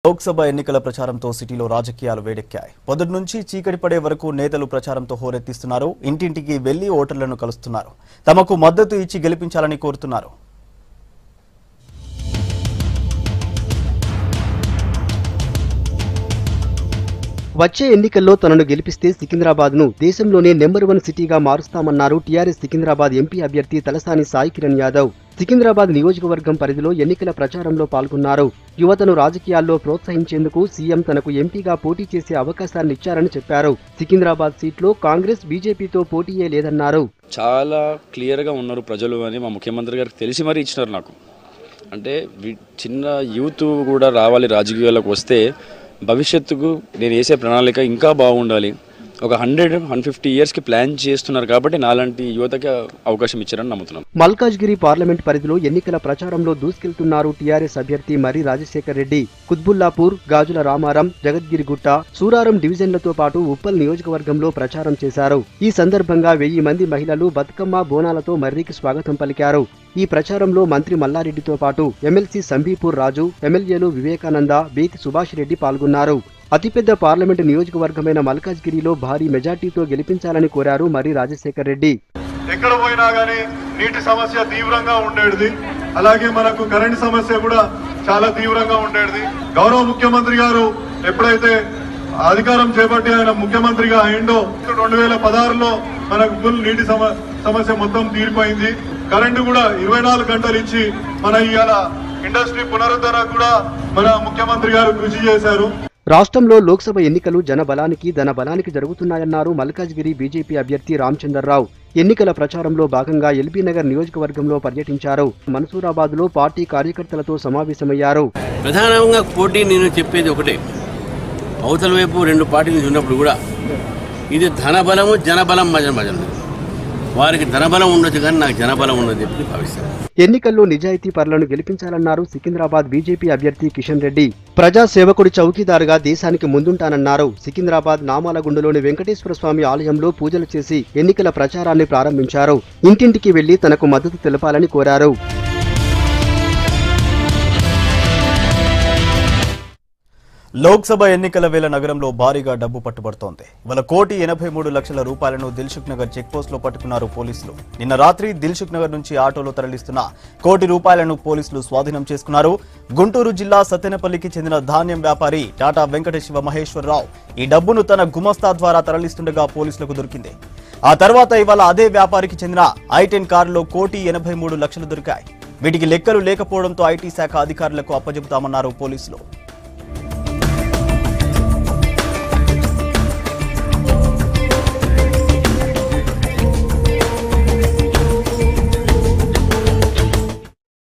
లోక్సభ ఎన్నికల ప్రచారంతో సిటీలో రాజకీయాలు వేడెక్కాయి. పొద్దుటి నుంచి చీకటి పడే వరకు నేతలు ప్రచారంతో హోరెత్తిస్తున్నారు. ఇంటింటికి వెళ్లి ఓటర్లను కలుస్తున్నారు. తమకు మద్దతు ఇచ్చి గెలిపించాలని కోరుతున్నారు. వచ్చే ఎన్నికల్లో తనను గెలిపిస్తే సికింద్రాబాద్ను దేశంలోనే నెంబర్ 1 సిటీగా మారుస్తామన్నారు టీఆర్ఎస్ సికింద్రాబాద్ ఎంపీ అభ్యర్థి తలసాని సాయి కిరణ్ యాదవ్. సికింద్రాబాద్ నియోజకవర్గం పరిధిలో ఎన్నికల ప్రచారంలో పాల్గొన్నారు. యువతను రాజకీయాల్లో ప్రోత్సహించేందుకు సీఎం తనకు ఎంపీగా పోటీ చేసే అవకాశాన్ని ఇచ్చారని చెప్పారు. సికింద్రాబాద్ సీట్లో కాంగ్రెస్ బీజేపీతో పోటీయే లేదన్నారు. చాలా క్లియర్గా ఉన్నారు ప్రజలు అని మా ముఖ్యమంత్రి గారికి తెలిసి మరీ ఇచ్చినారు నాకు. అంటే చిన్న యూత్ కూడా రావాలి రాజకీయాలకు వస్తే భవిష్యత్తుకు నేను వేసే ప్రణాళిక ఇంకా బాగుండాలి. ఒక 100-150 ఇయర్స్కి ప్లాన్ చేస్తున్నారు కాబట్టి నాలాంటి యువతకి అవకాశం ఇచ్చారని నమ్ముతున్నాను. మల్కాజ్గిరి పార్లమెంట్ పరిధిలో ఎన్నికల ప్రచారంలో దూసుకెళ్తున్నారు టీఆర్ఎస్ అభ్యర్థి మర్రి రాజశేఖర్ రెడ్డి. కుత్బుల్లాపూర్, గాజుల రామారం, జగద్గిరిగుట్ట, సూరారం డివిజన్లతో పాటు ఉప్పల్ నియోజకవర్గంలో ప్రచారం చేశారు. ఈ సందర్భంగా 1000 మంది మహిళలు బతుకమ్మ బోనాలతో మర్రికి స్వాగతం పలికారు. ఈ ప్రచారంలో మంత్రి మల్లారెడ్డితో పాటు ఎమ్మెల్సీ సంబీపూర్ రాజు, ఎమ్మెల్యేలు వివేకానంద, బేతి సుభాష్ రెడ్డి పాల్గొన్నారు. అతిపెద్ద పార్లమెంటు నియోజకవర్గమైన మల్కాజ్గిరిలో భారీ మెజార్టీతో గెలిపించాలని కోరారు మర్రి రాజశేఖర్ రెడ్డి. ఎక్కడ పోయినా గానీ నీటి సమస్య తీవ్రంగా ఉండేది, అలాగే మనకు కరెంట్ సమస్య కూడా చాలా తీవ్రంగా ఉండేది. గౌరవ ముఖ్యమంత్రి గారు ఎప్పుడైతే అధికారం చేపట్టి ఆయన ముఖ్యమంత్రిగా అయిండో 2016లో మనకు ఫుల్ నీటి సమస్య మొత్తం తీరిపోయింది. కరెంటు కూడా 24 గంటలు ఇచ్చి మన ఇవాళ ఇండస్ట్రీ పునరుద్ధరణ కూడా మన ముఖ్యమంత్రి గారు కృషి చేశారు. రాష్ట్రంలో లోక్సభ ఎన్నికలు జనబలానికి ధనబలానికి జరుగుతున్నాయన్నారు మల్కాజ్గిరి బీజేపీ అభ్యర్థి రామచంద్రరావు. ఎన్నికల ప్రచారంలో భాగంగా ఎల్బీనగర్ నియోజకవర్గంలో పర్యటించారు. మన్సూరాబాద్లో పార్టీ కార్యకర్తలతో సమావేశమయ్యారు. ప్రధానంగా పోటీ నేను చెప్పేది ఒకటే, అవతల వైపు 2 పార్టీలు ఉన్నప్పుడు కూడా ఇది ధనబలము జనబలం మధ్య వారికి ధనబలం ఉండొచ్చు కానీ నాకు జనబలం ఉండదు చెప్పి భావిస్తాను. ఎన్నికల్లో నిజాయితీ పరులను గెలిపించాలన్నారు సికింద్రాబాద్ బీజేపీ అభ్యర్థి కిషన్ రెడ్డి. ప్రజాసేవకుడి చౌకీదారుగా దేశానికి ముందుంటానన్నారు. సికింద్రాబాద్ నామాలగుండలోని వెంకటేశ్వర స్వామి ఆలయంలో పూజలు చేసి ఎన్నికల ప్రచారాన్ని ప్రారంభించారు. ఇంటింటికి వెళ్లి తనకు మద్దతు తెలపాలని కోరారు. లోక్సభ ఎన్నికల వేళ నగరంలో భారీగా డబ్బు పట్టుబడుతోంది. ఇవాళ 1,83,00,000 రూపాయలను దిల్సుఖ్ నగర్ చెక్ పోస్ట్ లో పట్టుకున్నారు పోలీసులు. నిన్న రాత్రి దిల్సుఖ్ నగర్ నుంచి ఆటోలో తరలిస్తున్న 1 కోటి రూపాయలను పోలీసులు స్వాధీనం చేసుకున్నారు. గుంటూరు జిల్లా సత్తెనపల్లికి చెందిన ధాన్యం వ్యాపారి టాటా వెంకట శివ మహేశ్వరరావు ఈ డబ్బును తన గుమస్తా ద్వారా తరలిస్తుండగా పోలీసులకు దొరికింది. ఆ తర్వాత ఇవాళ అదే వ్యాపారికి చెందిన i10 కారులో 1,83,00,000 దొరికాయి. వీటికి లెక్కలు లేకపోవడంతో ఐటీ శాఖ అధికారులకు అప్పజెపుతామన్నారు పోలీసులు.